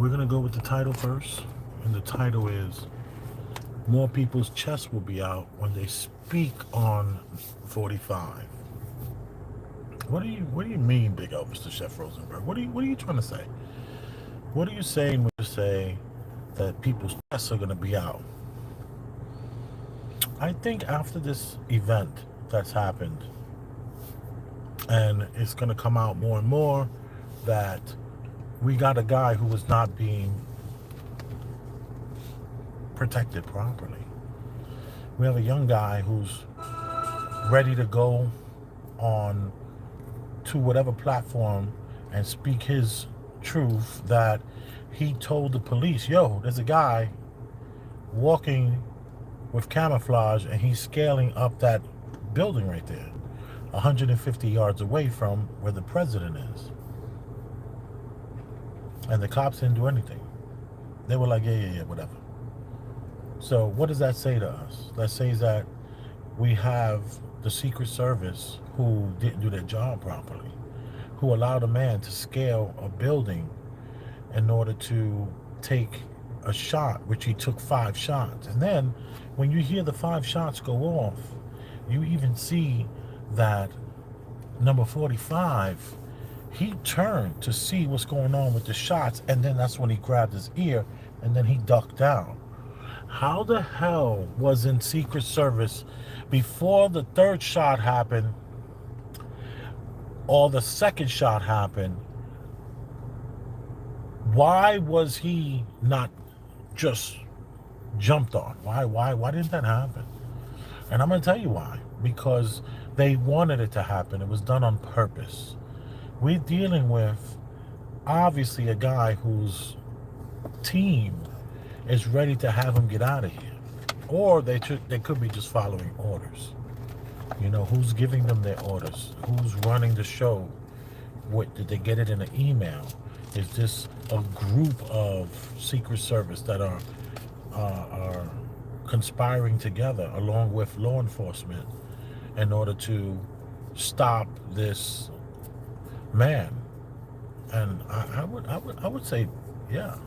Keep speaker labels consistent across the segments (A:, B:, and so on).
A: we're going to go with the title first. And the title is More People's Chests Will Be Out When They Speak on 45. What do you mean, Big Elvis to Chef Rosenberg? What are you trying to say? What are you saying when you say that people's chests are going to be out? I think after this event that's happened, and it's going to come out more and more that we got a guy who was not being protected properly. We have a young guy who's ready to go on to whatever platform and speak his truth that he told the police, yo, there's a guy walking with camouflage and he's scaling up that building right there, 150 yards away from where the president is. And the cops didn't do anything. They were like, yeah, whatever. So what does that say to us? That says that we have the Secret Service who didn't do their job properly, who allowed a man to scale a building in order to take a shot, which he took 5 shots. And then when you hear the 5 shots go off, you even see that number 45, he turned to see what's going on with the shots, and then that's when he grabbed his ear, and then he ducked down. How the hell was in Secret Service before the 3rd shot happened or the 2nd shot happened? Why was he not just jumped on? Why didn't that happen? And I'm going to tell you why. Because they wanted it to happen. It was done on purpose. We're dealing with obviously a guy whose team is ready to have him get out of here. Or they could be just following orders. You know, who's giving them their orders? Who's running the show? What, did they get it in an email? Is this a group of Secret Service that are conspiring together along with law enforcement in order to stop this man? And I would say, yeah.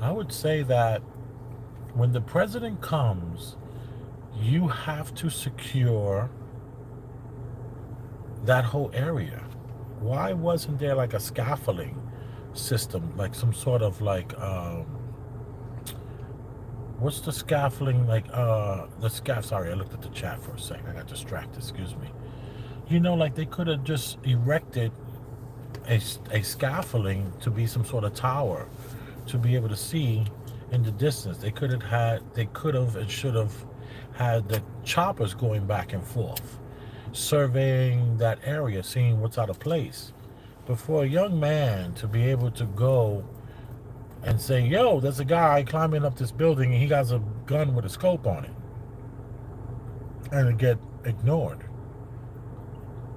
A: I would say that when the president comes, you have to secure that whole area. Why wasn't there like a scaffolding system, like some sort of like what's the scaffolding, like sorry, I looked at the chat for a second, I got distracted, excuse me. You know, like they could have just erected a scaffolding to be some sort of tower to be able to see in the distance. They could have and should have had the choppers going back and forth, surveying that area, seeing what's out of place. But for a young man to be able to go and say, yo, there's a guy climbing up this building and he got a gun with a scope on it, and it get ignored.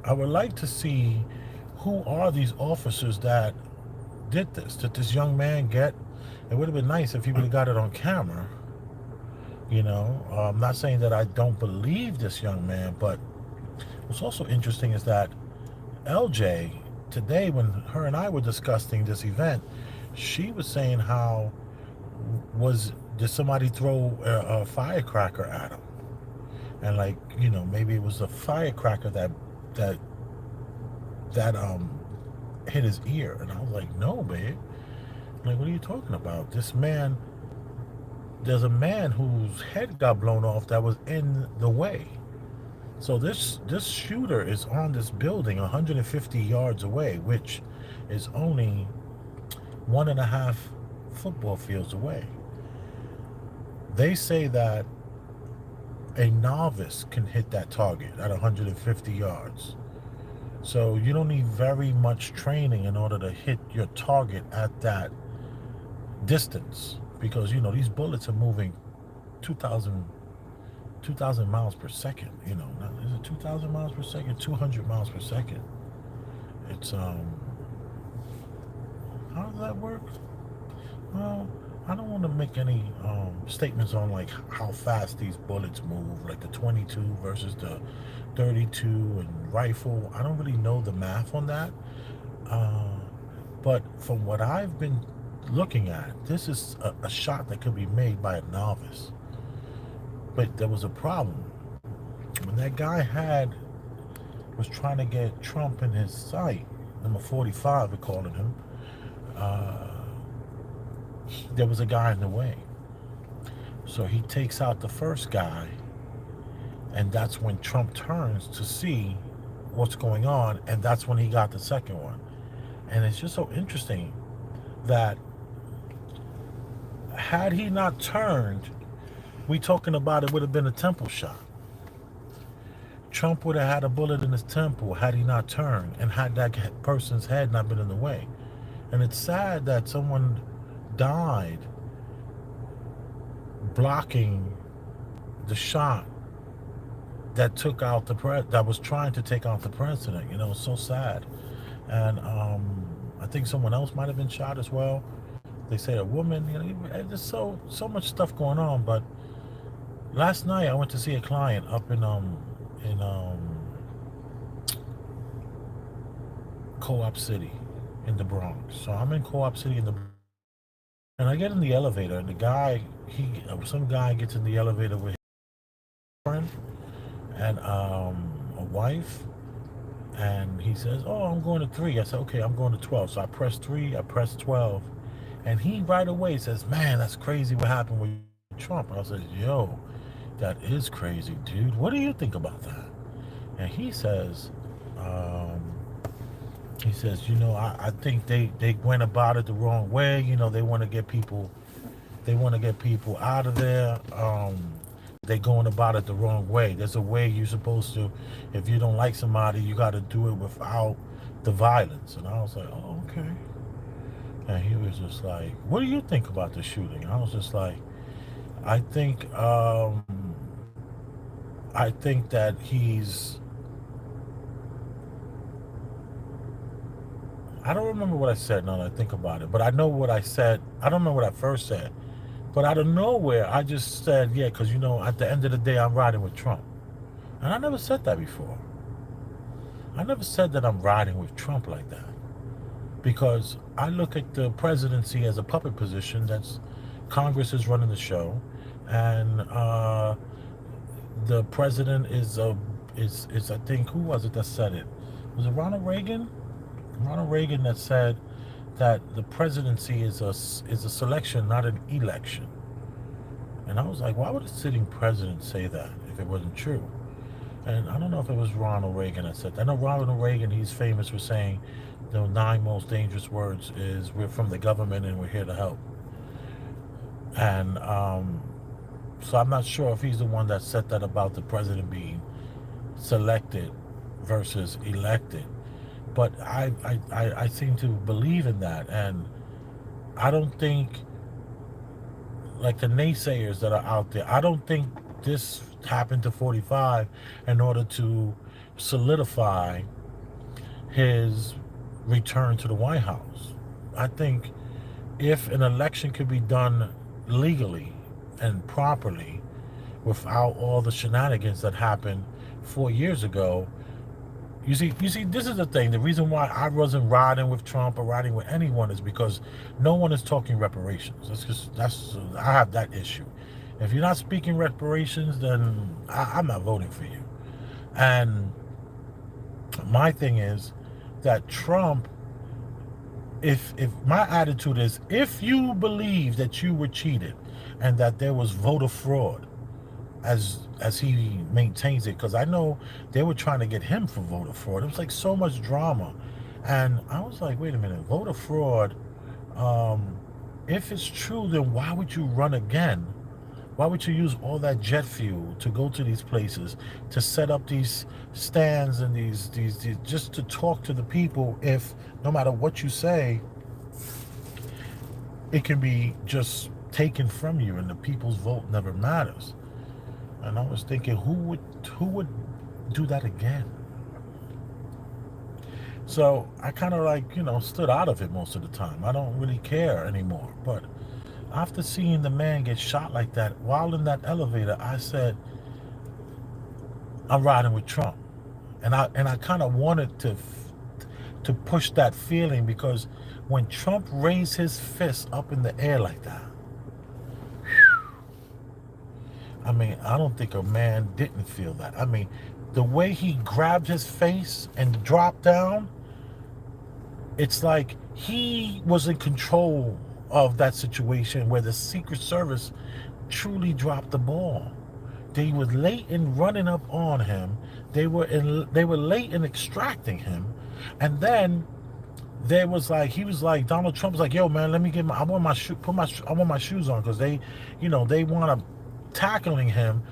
A: I would like to see who are these officers that did this young man get. It would have been nice if he would have got it on camera. You know, I'm not saying that I don't believe this young man, but what's also interesting is that LJ, today when her and I were discussing this event, she was saying how did somebody throw a firecracker at him? And like, you know, maybe it was a firecracker that hit his ear. And I was like, no, babe. Like, what are you talking about? This man, there's a man whose head got blown off that was in the way. So this shooter is on this building 150 yards away, which is only 1.5 football fields away. They say that a novice can hit that target at 150 yards. So you don't need very much training in order to hit your target at that distance, because you know these bullets are moving 2,000 miles per second. You know, is it 2,000 miles per second? 200 miles per second. It's how does that work? Well, I don't want to make any statements on like how fast these bullets move, like the 22 versus the 32 and rifle. I don't really know the math on that. But from what I've been looking at. This is a shot that could be made by a novice. But there was a problem. When that guy was trying to get Trump in his sight, number 45, we're calling him, uh, there was a guy in the way. So he takes out the first guy, and that's when Trump turns to see what's going on, and that's when he got the second one. And it's just so interesting that had he not turned, we talking about it would have been a temple shot. Trump would have had a bullet in his temple had he not turned and had that person's head not been in the way. And it's sad that someone died blocking the shot that took out that was trying to take out the president. You know, it's so sad. And I think someone else might have been shot as well. They say a woman. You know, there's so much stuff going on. But last night I went to see a client up in Co-op City in the Bronx. So I'm in Co-op City and I get in the elevator, and some guy gets in the elevator with his friend and a wife, and he says, "Oh, I'm going to 3." I said, "Okay, I'm going to 12." So I press 3, I press 12, and he right away says, "Man, that's crazy what happened with Trump." And I said, "Yo, that is crazy, dude. What do you think about that?" And he says, you know, I think they went about it the wrong way. You know, they want to get people out of there. They going about it the wrong way. There's a way you're supposed to, if you don't like somebody, you got to do it without the violence. And I was like, "Oh, okay." And he was just like, "What do you think about the shooting?" I was just like, I think that I don't remember what I said now that I think about it, but I know what I said. I don't know what I first said, but out of nowhere, I just said, "Yeah, because, you know, at the end of the day, I'm riding with Trump." And I never said that before. I never said that I'm riding with Trump like that, because I look at the presidency as a puppet position. That's Congress is running the show, and the president is I think, who was it that said it? Was it Ronald Reagan? Ronald Reagan that said that the presidency is a selection, not an election. And I was like, why would a sitting president say that if it wasn't true? And I don't know if it was Ronald Reagan that said that. I know Ronald Reagan, he's famous for saying the 9 most dangerous words is, "We're from the government and we're here to help." And so I'm not sure if he's the one that said that about the president being selected versus elected. But I seem to believe in that. And I don't think, like the naysayers that are out there, I don't think this happened to 45 in order to solidify his return to the White House. I think if an election could be done legally and properly without all the shenanigans that happened 4 years ago. You see, this is the thing. The reason why I wasn't riding with Trump or riding with anyone is because no one is talking reparations. I have that issue. If you're not speaking reparations, then I'm not voting for you. And my thing is that Trump, if my attitude is, if you believe that you were cheated and that there was voter fraud, as he maintains it, because I know they were trying to get him for voter fraud. It was like so much drama, and I was like, wait a minute, voter fraud. If it's true, then why would you run again? Why would you use all that jet fuel to go to these places, to set up these stands and these just to talk to the people, if no matter what you say, it can be just taken from you and the people's vote never matters? And I was thinking, who would do that again? So I kind of like, stood out of it most of the time. I don't really care anymore. But after seeing the man get shot like that while in that elevator, I said, I'm riding with Trump. And I kind of wanted to push that feeling, because when Trump raised his fist up in the air like that, I mean, I don't think a man didn't feel that. I mean, the way he grabbed his face and dropped down, it's like he was in control of that situation where the Secret Service truly dropped the ball. They were late in running up on him. They were late in extracting him, and then there was like he was like Donald Trump was like, "Yo, man, let me get my I want my shoe put my I want my shoes on," because they want to tackling him,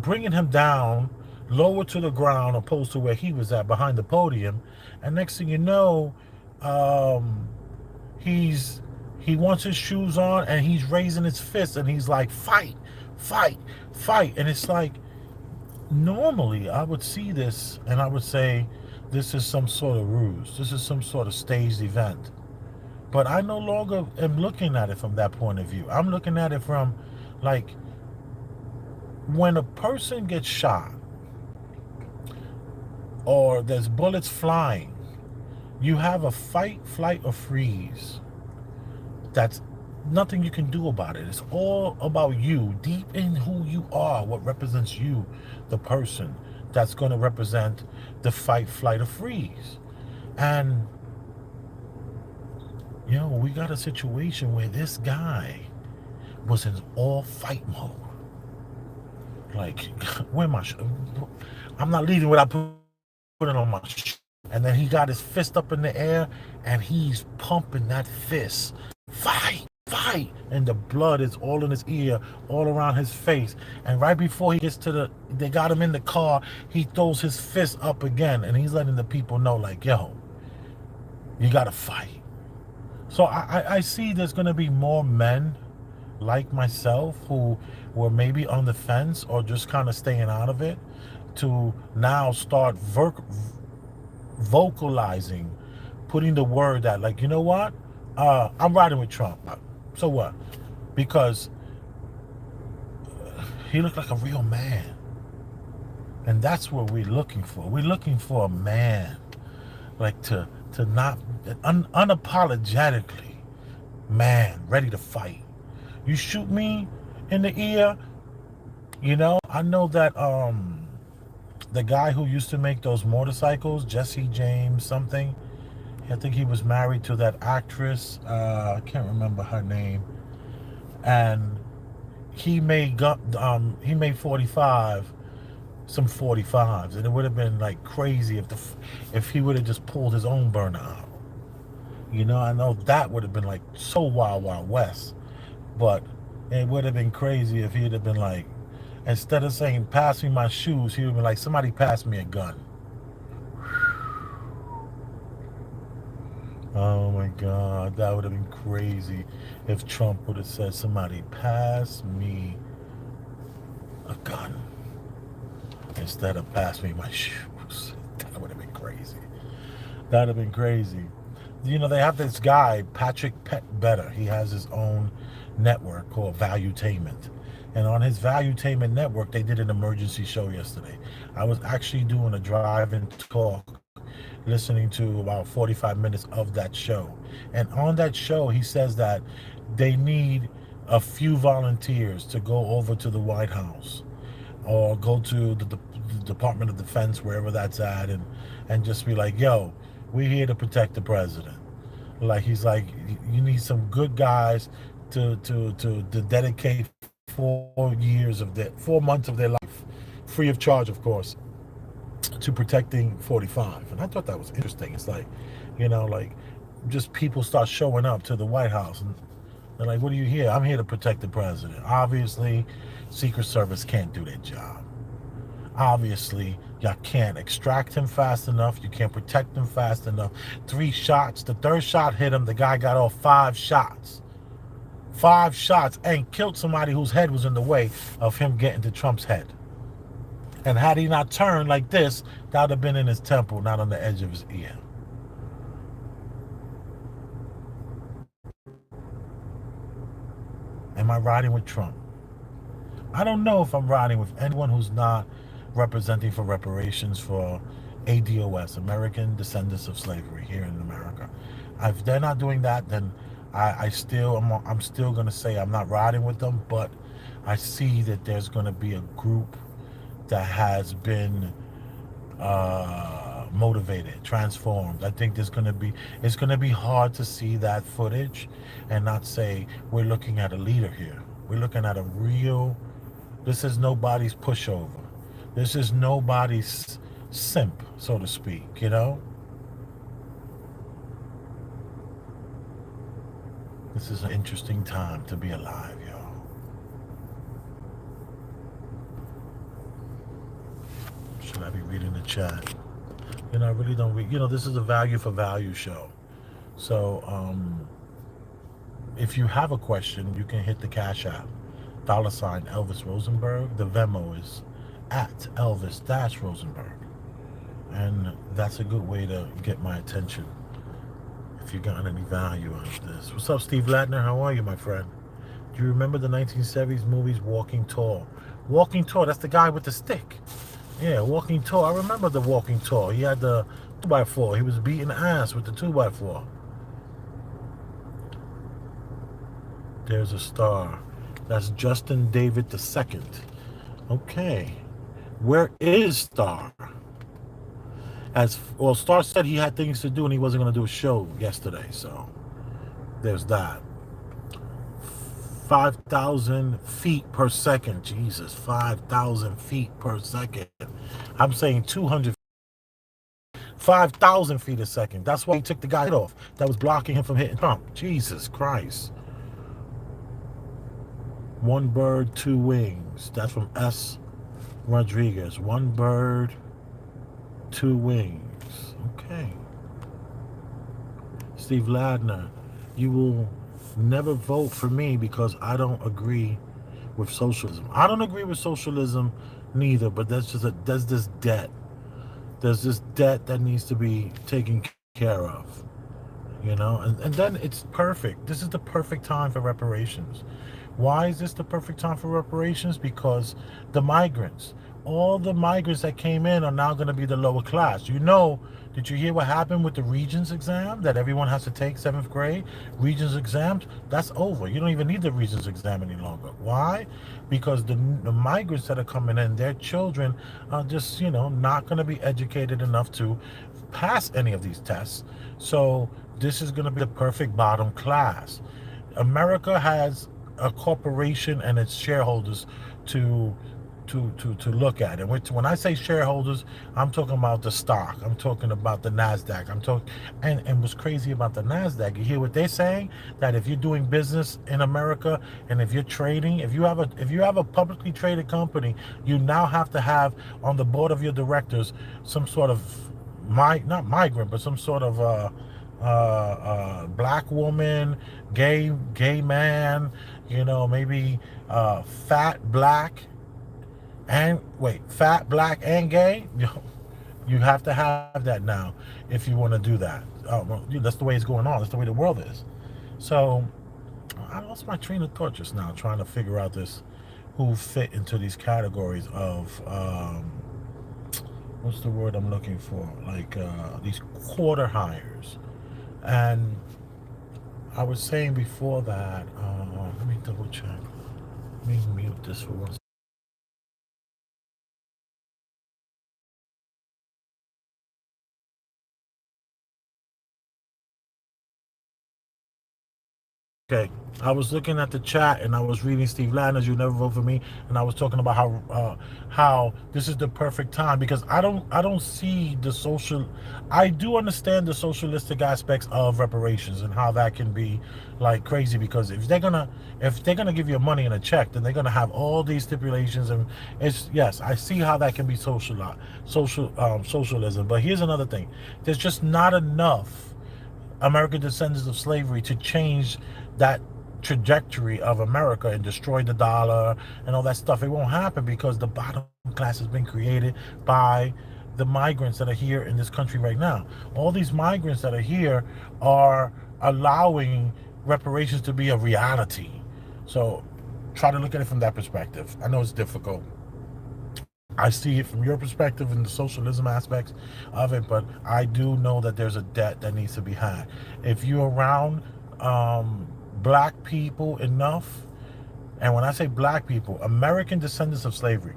A: bringing him down lower to the ground opposed to where he was at behind the podium, and next thing you know, um, he's he wants his shoes on and he's raising his fist and he's like, fight, fight, fight. And it's like, normally I would see this and I would say, this is some sort of ruse, this is some sort of staged event. But I no longer am looking at it from that point of view. I'm looking at it from, like, when a person gets shot or there's bullets flying, you have a fight, flight, or freeze. That's nothing you can do about it. It's all about you, deep in who you are, what represents you, the person that's going to represent the fight, flight, or freeze. And, we got a situation where this guy was in all fight mode. Like, where am I? I'm not leaving without putting on my shoe. And then he got his fist up in the air and he's pumping that fist. Fight, fight. And the blood is all in his ear, all around his face. And right before he gets they got him in the car, he throws his fist up again. And he's letting the people know, like, yo, you got to fight. So I see there's going to be more men like myself who were maybe on the fence or just kind of staying out of it, to now start vocalizing, putting the word that, like, you know what? I'm riding with Trump. So what? Because he looked like a real man. And that's what we're looking for. We're looking for a man, like, to not, unapologetically, man, ready to fight. You shoot me in the ear, I know that the guy who used to make those motorcycles, Jesse James something, I think he was married to that actress, I can't remember her name, and he made 45, some 45s, and it would have been like crazy if he would have just pulled his own burner out. I know that would have been like so wild, wild west. But it would have been crazy if he'd have been like, instead of saying, pass me my shoes, he would have been like, somebody pass me a gun. Oh my God, that would have been crazy if Trump would have said, somebody pass me a gun, instead of pass me my shoes. That would have been crazy. That would have been crazy. They have this guy, Patrick Better. He has his own network called Valuetainment. And on his Valuetainment network, they did an emergency show yesterday. I was actually doing a drive-in talk, listening to about 45 minutes of that show. And on that show, he says that they need a few volunteers to go over to the White House or go to the Department of Defense, wherever that's at, and just be like, yo, we're here to protect the president. Like, he's like, you need some good guys to dedicate 4 months of their life, free of charge, of course, to protecting 45. And I thought that was interesting. It's like, like, just people start showing up to the White House and they're like, what are you here? I'm here to protect the president. Obviously, Secret Service can't do their job. Obviously, y'all can't extract him fast enough. You can't protect him fast enough. 3 shots. The third shot hit him. The guy got off 5 shots. 5 shots and killed somebody whose head was in the way of him getting to Trump's head. And had he not turned like this, that would have been in his temple, not on the edge of his ear. Am I riding with Trump? I don't know if I'm riding with anyone who's not representing for reparations for ADOS, American Descendants of Slavery, here in America. If they're not doing that, then I'm still gonna say I'm not riding with them, but I see that there's gonna be a group that has been motivated, transformed. I think it's gonna be hard to see that footage and not say we're looking at a leader here. We're looking at a real. This is nobody's pushover. This is nobody's simp, so to speak. You know, this is an interesting time to be alive, y'all. Should I be reading the chat? I really don't read. This is a value for value show. So, if you have a question, you can hit the Cash App, $ Elvis Rosenberg. The Venmo is at Elvis Rosenberg. And that's a good way to get my attention if you got any value out of this. What's up, Steve Latner? How are you, my friend? Do you remember the 1970s movies Walking Tall? Walking Tall, that's the guy with the stick. Yeah, Walking Tall. I remember the Walking Tall. He had the 2x4. He was beating ass with the 2x4. There's a star. That's Justin David II. Okay. Where is Star? Star said he had things to do and he wasn't going to do a show yesterday. So there's that. 5,000 feet per second. Jesus, 5,000 feet per second. I'm saying 200. 5,000 feet a second. That's why he took the guy off that was blocking him from hitting Trump. Jesus Christ. One bird, two wings. That's from S. Rodriguez. One bird, two wings. Okay. Steve Ladner, you will never vote for me because I don't agree with socialism. I don't agree with socialism neither, but there's this debt. There's this debt that needs to be taken care of. And then it's perfect. This is the perfect time for reparations. Why is this the perfect time for reparations? Because all the migrants that came in are now going to be the lower class. Did you hear what happened with the Regents exam that everyone has to take 7th grade? Regents exams, that's over. You don't even need the Regents exam any longer. Why? Because the migrants that are coming in, their children are just, not going to be educated enough to pass any of these tests. So this is going to be the perfect bottom class. America has a corporation and its shareholders to look at. And when I say shareholders, I'm talking about the stock. I'm talking about the NASDAQ. And what's crazy about the NASDAQ, you hear what they're saying? That if you're doing business in America and if you're trading, if you have a publicly traded company, you now have to have on the board of your directors some sort of not migrant, but some sort of black woman, gay man, maybe fat black and gay. You have to have that now if you want to do that. That's the way it's going on. That's the way the world is. So I lost my train of thought just now trying to figure out who fit into these categories of what's the word I'm looking for? Like these quarter hires. And I was saying before that, let me double check. Let me mute this for 1 second. Okay, I was looking at the chat and I was reading Steve Ladner's "You Never Vote for Me," and I was talking about how this is the perfect time because I don't see the social. I do understand the socialistic aspects of reparations and how that can be like crazy because if they're gonna give you money in a check, then they're gonna have all these stipulations and yes, I see how that can be socialism. But here's another thing: there's just not enough American descendants of slavery to change that trajectory of America and destroy the dollar and all that stuff. It won't happen because the bottom class has been created by the migrants that are here in this country right now. All these migrants that are here are allowing reparations to be a reality. So try to look at it from that perspective. I know it's difficult, I see it from your perspective and the socialism aspects of it, but I do know that there's a debt that needs to be had. If you're around um, black people enough, and when I say black people, American descendants of slavery,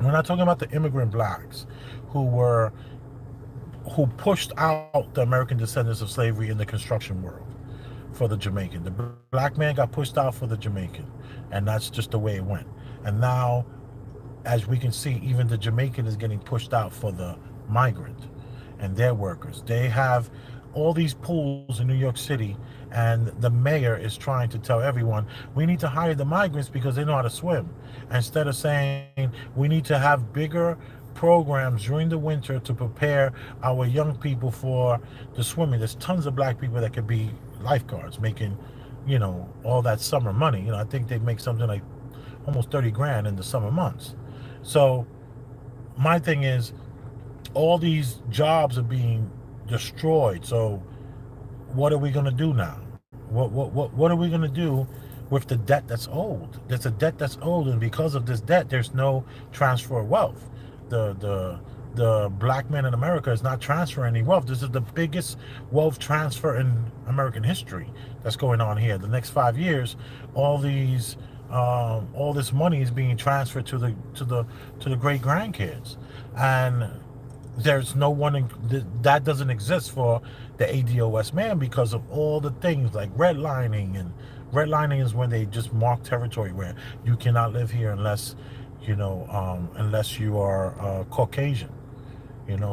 A: we're not talking about the immigrant blacks who were who pushed out the American descendants of slavery in the construction world for the Jamaican. The black man got pushed out for the Jamaican, and that's just the way it went. And now, as we can see, even the Jamaican is getting pushed out for the migrant and their workers. They have all these pools in New York City, and the mayor is trying to tell everyone we need to hire the migrants because they know how to swim, instead of saying we need to have bigger programs during the winter to prepare our young people for the swimming. There's tons of black people that could be lifeguards making, all that summer money. I think they make something like almost 30 grand in the summer months. So my thing is, all these jobs are being destroyed. So what are we going to do now? What are we going to do with the debt that's owed? There's a debt that's owed, and because of this debt, there's no transfer of wealth. The black man in America is not transferring any wealth. This is the biggest wealth transfer in American history that's going on here. The next 5 years, all these all this money is being transferred to the great grandkids, and there's no one that doesn't exist for the ADOS man because of all the things like redlining. And redlining is when they just mark territory where you cannot live here unless you are Caucasian.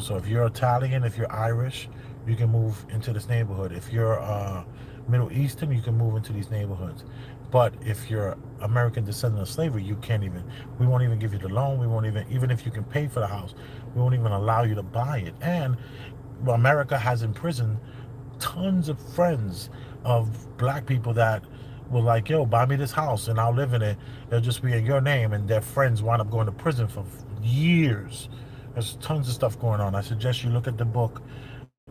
A: So if you're Italian, if you're Irish, you can move into this neighborhood. If you're Middle Eastern, you can move into these neighborhoods. But if you're American descendant of slavery, you can't even. We won't even give you the loan. We won't even if you can pay for the house, we won't even allow you to buy it. And America has imprisoned tons of friends of black people that were like, yo, buy me this house and I'll live in it. It'll just be in your name. And their friends wind up going to prison for years. There's tons of stuff going on. I suggest you look at the book.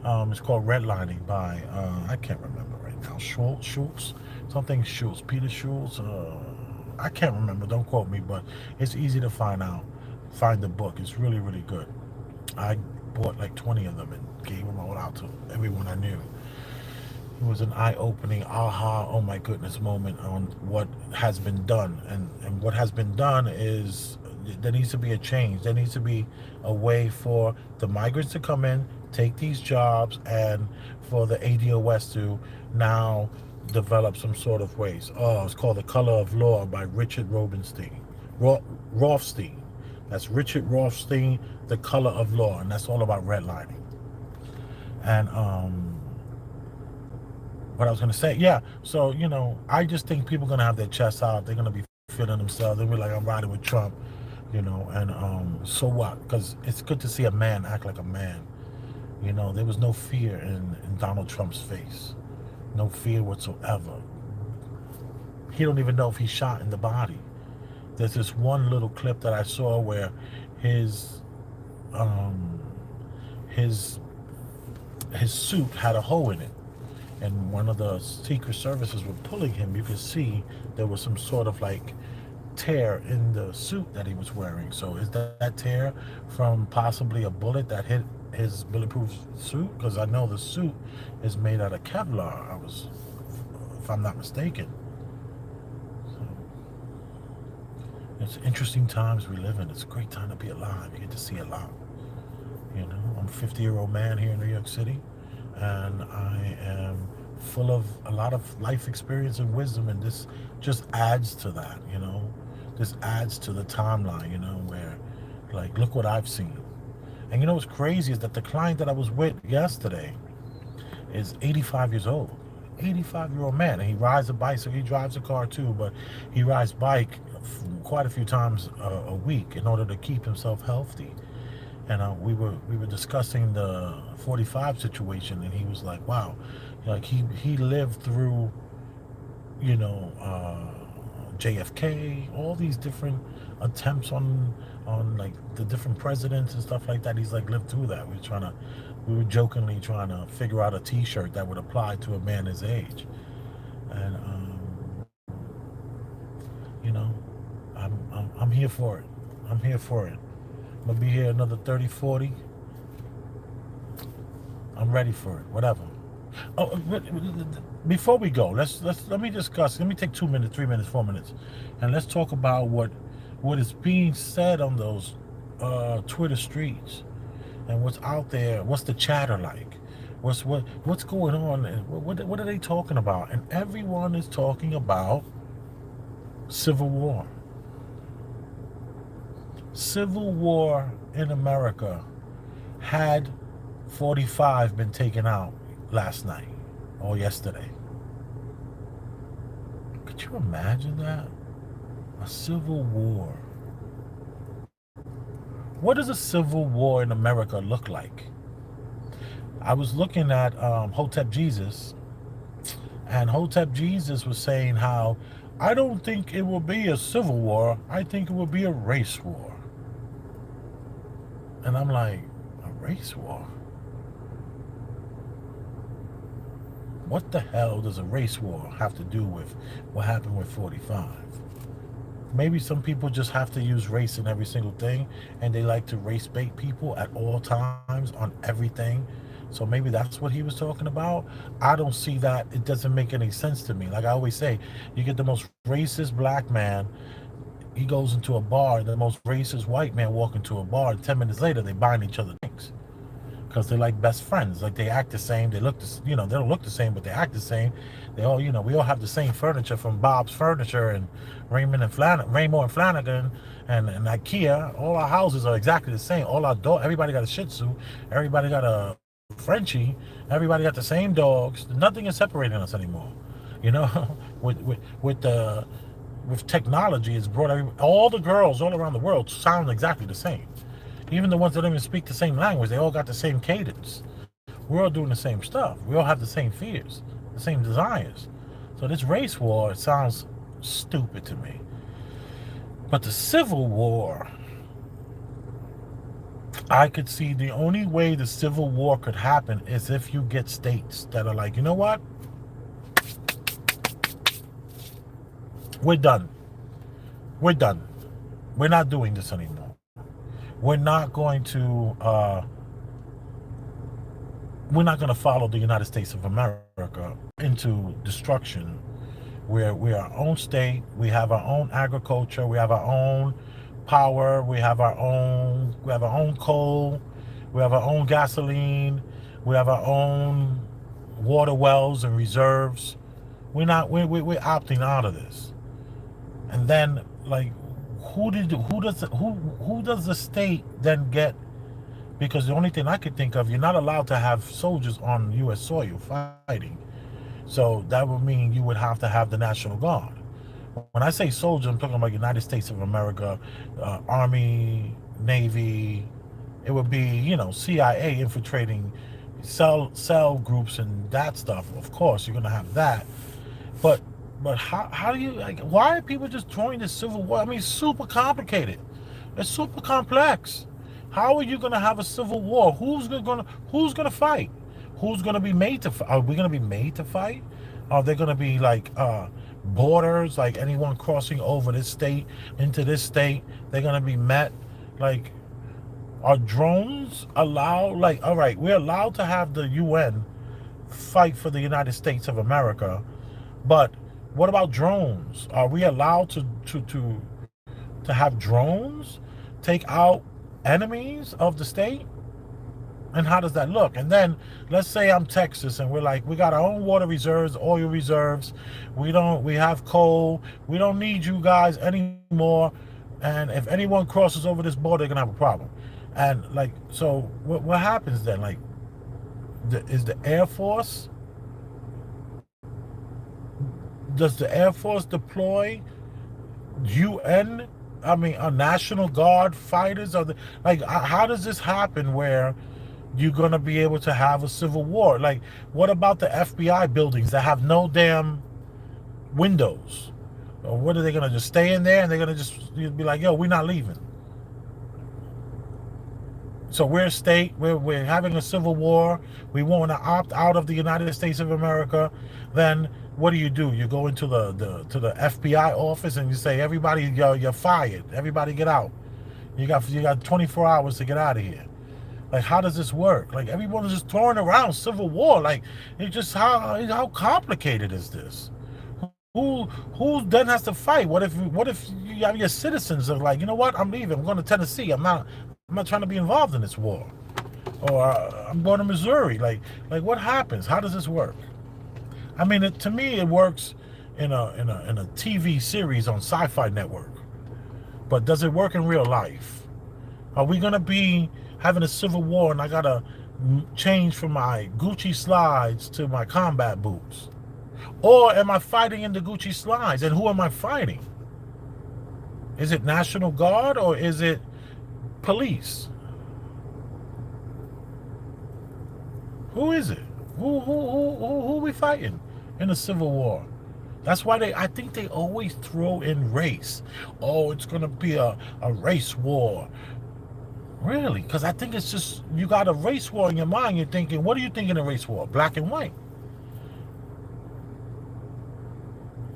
A: It's called Redlining by, I can't remember right now, Schultz, something Schultz, Peter Schultz. I can't remember, don't quote me, but it's easy to find the book. It's really, really good. I bought like 20 of them and gave them all out to everyone I knew. It was an eye-opening, aha, oh my goodness moment on what has been done. And what has been done is there needs to be a change. There needs to be a way for the migrants to come in, take these jobs, and for the ADOS to now develop some sort of ways. Oh, it's called The Color of Law by Richard Rothstein. That's Richard Rothstein, The Color of Law, and that's all about redlining. And what I was gonna say, yeah. So I just think people are gonna have their chests out. They're gonna be feeling themselves. They'll be like, I'm riding with Trump, and so what? Because it's good to see a man act like a man. There was no fear in Donald Trump's face, no fear whatsoever. He don't even know if he's shot in the body. There's this one little clip that I saw where his um, his his suit had a hole in it, and one of the secret services were pulling him. You could see there was some sort of like tear in the suit that he was wearing. So is that tear from possibly a bullet that hit his bulletproof suit? Because I know the suit is made out of Kevlar. If I'm not mistaken. So it's interesting times we live in. It's a great time to be alive. You get to see a lot. I'm a 50-year-old man here in New York City, and I am full of a lot of life experience and wisdom, and this just adds to that. This adds to the timeline, where, like, look what I've seen. And what's crazy is that the client that I was with yesterday is 85 years old. 85-year-old man, and he rides a bicycle. He drives a car too, but he rides bike quite a few times a week in order to keep himself healthy. And we were discussing the 45 situation, and he was like, wow, like he lived through JFK, all these different attempts on like the different presidents and stuff like that. He's like lived through that. We were jokingly trying to figure out a T-shirt that would apply to a man his age. And I'm here for it. I'm here for it. I'm gonna be here another 30, 40. I'm ready for it. Whatever. Oh, before we go, let me discuss. Let me take 2 minutes, 3 minutes, 4 minutes, and let's talk about what is being said on those Twitter streets and what's out there. What's the chatter like? What's going on? And what are they talking about? And everyone is talking about civil war. Civil war in America. Had 45 been taken out last night or yesterday. Could you imagine that? A civil war. What does a civil war in America look like? I was looking at Hotep Jesus, and Hotep Jesus was saying how I don't think it will be a civil war. I think it will be a race war. And I'm like, a race war? What the hell does a race war have to do with what happened with 45? Maybe some people just have to use race in every single thing, and they like to race bait people at all times on everything. So maybe that's what he was talking about. I don't see that. It doesn't make any sense to me. Like I always say, you get the most racist black man, he goes into a bar, the most racist white man walk into a bar, and 10 minutes later they buying each other drinks because they're like best friends. Like they act the same. They look, they don't look the same, but they act the same. They all, we all have the same furniture from Bob's Furniture and Raymond and Flanagan and IKEA. All our houses are exactly the same. All our everybody got a Shih Tzu. Everybody got a Frenchie. Everybody got the same dogs. Nothing is separating us anymore. You know, with technology, it's brought all the girls all around the world sound exactly the same. Even the ones that don't even speak the same language, they all got the same cadence. We're all doing the same stuff. We all have the same fears, the same desires. So this race war, it sounds stupid to me. But the Civil War, I could see the only way the Civil War could happen is if you get states that are like, you know what? We're done. We're done. We're not doing this anymore. We're not going to follow the United States of America into destruction. We're our own state. We have our own agriculture. We have our own power. We have our own coal. We have our own gasoline. We have our own water wells and reserves. We're opting out of this. And then, like, who does the state then get? Because the only thing I could think of, you're not allowed to have soldiers on U.S. soil fighting. So that would mean you would have to have the National Guard. When I say soldiers, I'm talking about United States of America, Army, Navy. It would be, CIA infiltrating cell groups and that stuff. Of course, you're going to have that. But how do you, like, why are people just throwing this civil war? I mean, it's super complicated. It's super complex. How are you going to have a civil war? Who's going to fight? Who's going to be made to fight? Are we going to be made to fight? Are there going to be like borders, like anyone crossing over this state into this state, they're going to be met? Like, are drones allowed? Like, all right, we're allowed to have the UN fight for the United States of America, but what about drones? Are we allowed to have drones take out enemies of the state? And how does that look? And then let's say I'm Texas and we're like, we got our own water reserves, oil reserves. We have coal. We don't need you guys anymore. And if anyone crosses over this border, they're gonna have a problem. And like, so what happens then? Like, is the Air Force? Does the Air Force deploy UN? I mean, a National Guard fighters? How does this happen where you're going to be able to have a civil war? Like, what about the FBI buildings that have no damn windows? Or what are they going to just stay in there and they're going to just be like, yo, we're not leaving? So we're a state, we're having a civil war. We want to opt out of the United States of America. Then what do? You go into the FBI office and you say, everybody, you're fired. Everybody get out. You got 24 hours to get out of here. Like, how does this work? Like, everyone is just throwing around civil war. Like, it's just how complicated is this? Who then has to fight? What if you have your citizens are like, you know what? I'm leaving. I'm going to Tennessee. I'm not trying to be involved in this war. Or I'm going to Missouri. Like what happens? How does this work? I mean, to me, it works in a TV series on Sci-Fi Network. But does it work in real life? Are we gonna be having a civil war and I gotta change from my Gucci slides to my combat boots? Or am I fighting in the Gucci slides? And who am I fighting? Is it National Guard or is it police? Who is it? Who are we fighting in a civil war? That's why I think they always throw in race. Oh, it's gonna be a race war. Really? Because I think it's just, you got a race war in your mind. You're thinking, what are you thinking of race war? Black and white.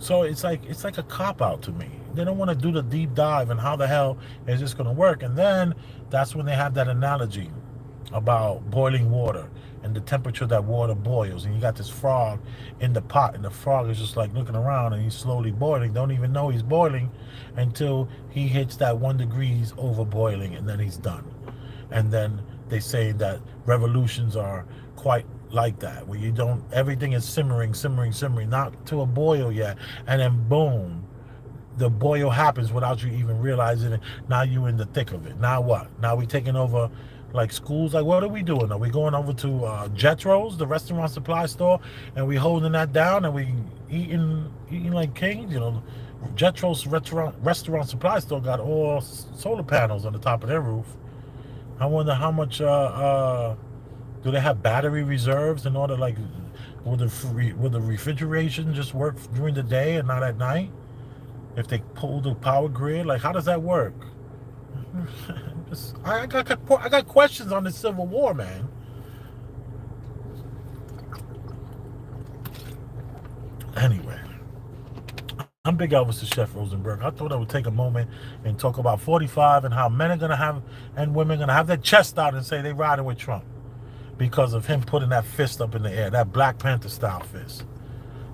A: So it's like a cop out to me. They don't want to do the deep dive and how the hell is this going to work. And then that's when they have that analogy about boiling water and the temperature that water boils. And you got this frog in the pot, and the frog is just like looking around and he's slowly boiling. Don't even know he's boiling until he hits that 1 degrees over boiling, and then he's done. And then they say that revolutions are quite like that, where you don't, everything is simmering, not to a boil yet, and then boom, the boil happens without you even realizing it. Now you're in the thick of it. Now what? Now we taking over like schools. Like, what are we doing? Are we going over to Jetro's, the restaurant supply store, and we holding that down and we eating like kings? You know, Jetro's restaurant supply store got all solar panels on the top of their roof. I wonder how much do they have battery reserves in order, like, will the refrigeration just work during the day and not at night? If they pull the power grid, like, how does that work? I got questions on the Civil War, man. Anyway, I'm Big Elvis the Chef Rosenberg. I thought I would take a moment and talk about 45 and how men are gonna have and women are gonna have their chest out and say they riding with Trump because of him putting that fist up in the air, that Black Panther style fist.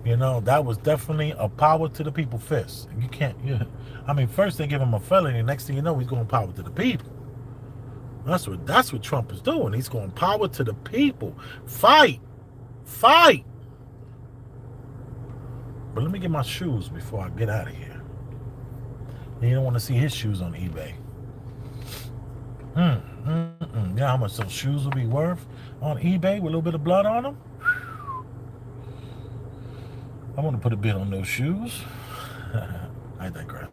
A: You know, that was definitely a power to the people fist. You can't, I mean, first they give him a felony, next thing you know, he's going power to the people. That's what Trump is doing. He's going power to the people. Fight. But let me get my shoes before I get out of here. You don't want to see his shoes on eBay. You know how much those shoes will be worth on eBay with a little bit of blood on them? I want to put a bid on those shoes. I digress.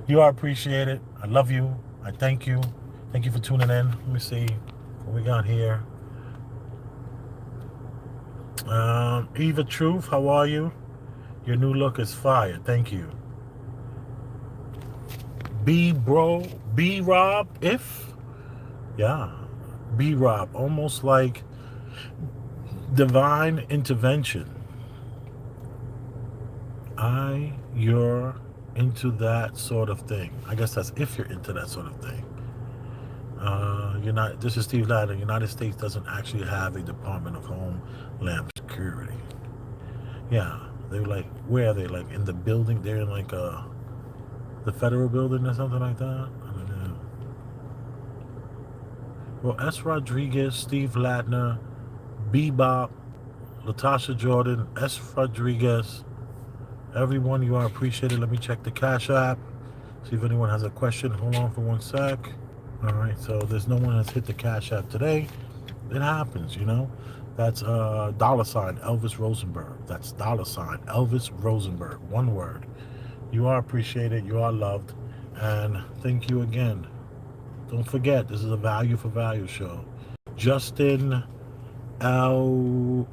A: You are appreciated. I love you. I thank you. Thank you for tuning in. Let me see what we got here. Eva Truth, how are you? Your new look is fire. Thank you. B-Rob, if? Yeah. B-Rob, almost like divine intervention. You're into that sort of thing. I guess that's if you're into that sort of thing. This is Steve Ladner. The United States doesn't actually have a Department of Homeland Security. Yeah, they're like, where are they? Like in the building? They're in like the federal building or something like that? I don't know. Well, S. Rodriguez, Steve Ladner, Bebop, Latasha Jordan, S. Rodriguez, everyone, you are appreciated. Let me check the Cash App, see if anyone has a question. Hold on for 1 sec. All right, so there's no one that's hit the Cash App today. It happens, you know. That's $sign Elvis Rosenberg. That's $sign Elvis Rosenberg. One word. You are appreciated. You are loved. And thank you again. Don't forget, this is a value for value show. Justin L.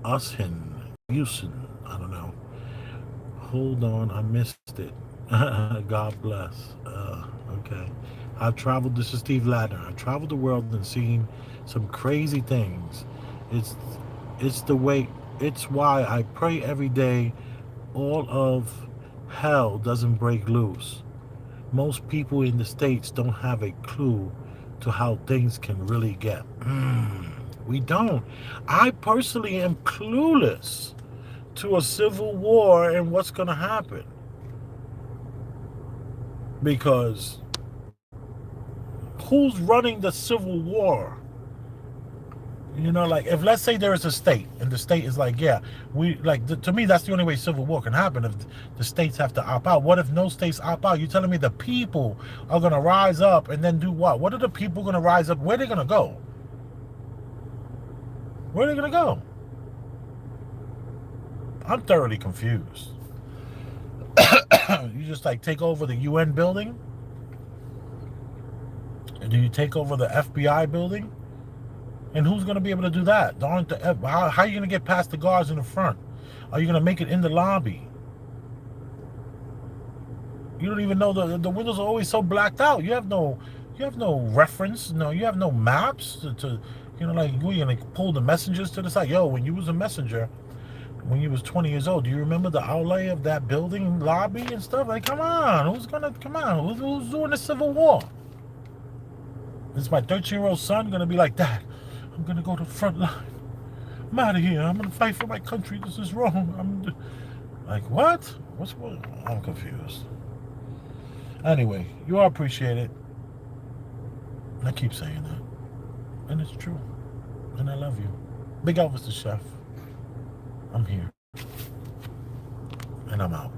A: Houston. I don't know. Hold on, I missed it. God bless. Okay. I've traveled, this is Steve Ladner. I've traveled the world and seen some crazy things. It's why I pray every day all of hell doesn't break loose. most people in the States don't have a clue to how things can really get. We don't. I personally am clueless to a civil war and what's going to happen. Because who's running the civil war? Like if let's say there is a state and the state is like, yeah, we like to me that's the only way civil war can happen if the states have to opt out. What if no states opt out? You're telling me the people are gonna rise up and then do what? What are the people gonna rise up? Where are they gonna go? Where are they gonna go? I'm thoroughly confused. You just like take over the UN building? And do you take over the FBI building? And who's going to be able to do that? How are you going to get past the guards in the front? Are you going to make it in the lobby? You don't even know the windows are always so blacked out. You have no reference. No, you have no maps to like you're going to pull the messengers to the side. Yo, when you was a messenger, when you was 20 years old, do you remember the outlay of that building lobby and stuff? Like, come on, who's doing the Civil War? Is my 13-year-old son going to be like, Dad, I'm going to go to the front line. I'm out of here. I'm going to fight for my country. This is wrong. I'm like, what? What's going on? I'm confused. Anyway, you all appreciate it. I keep saying that. And it's true. And I love you. Big Elvis the Chef. I'm here. And I'm out.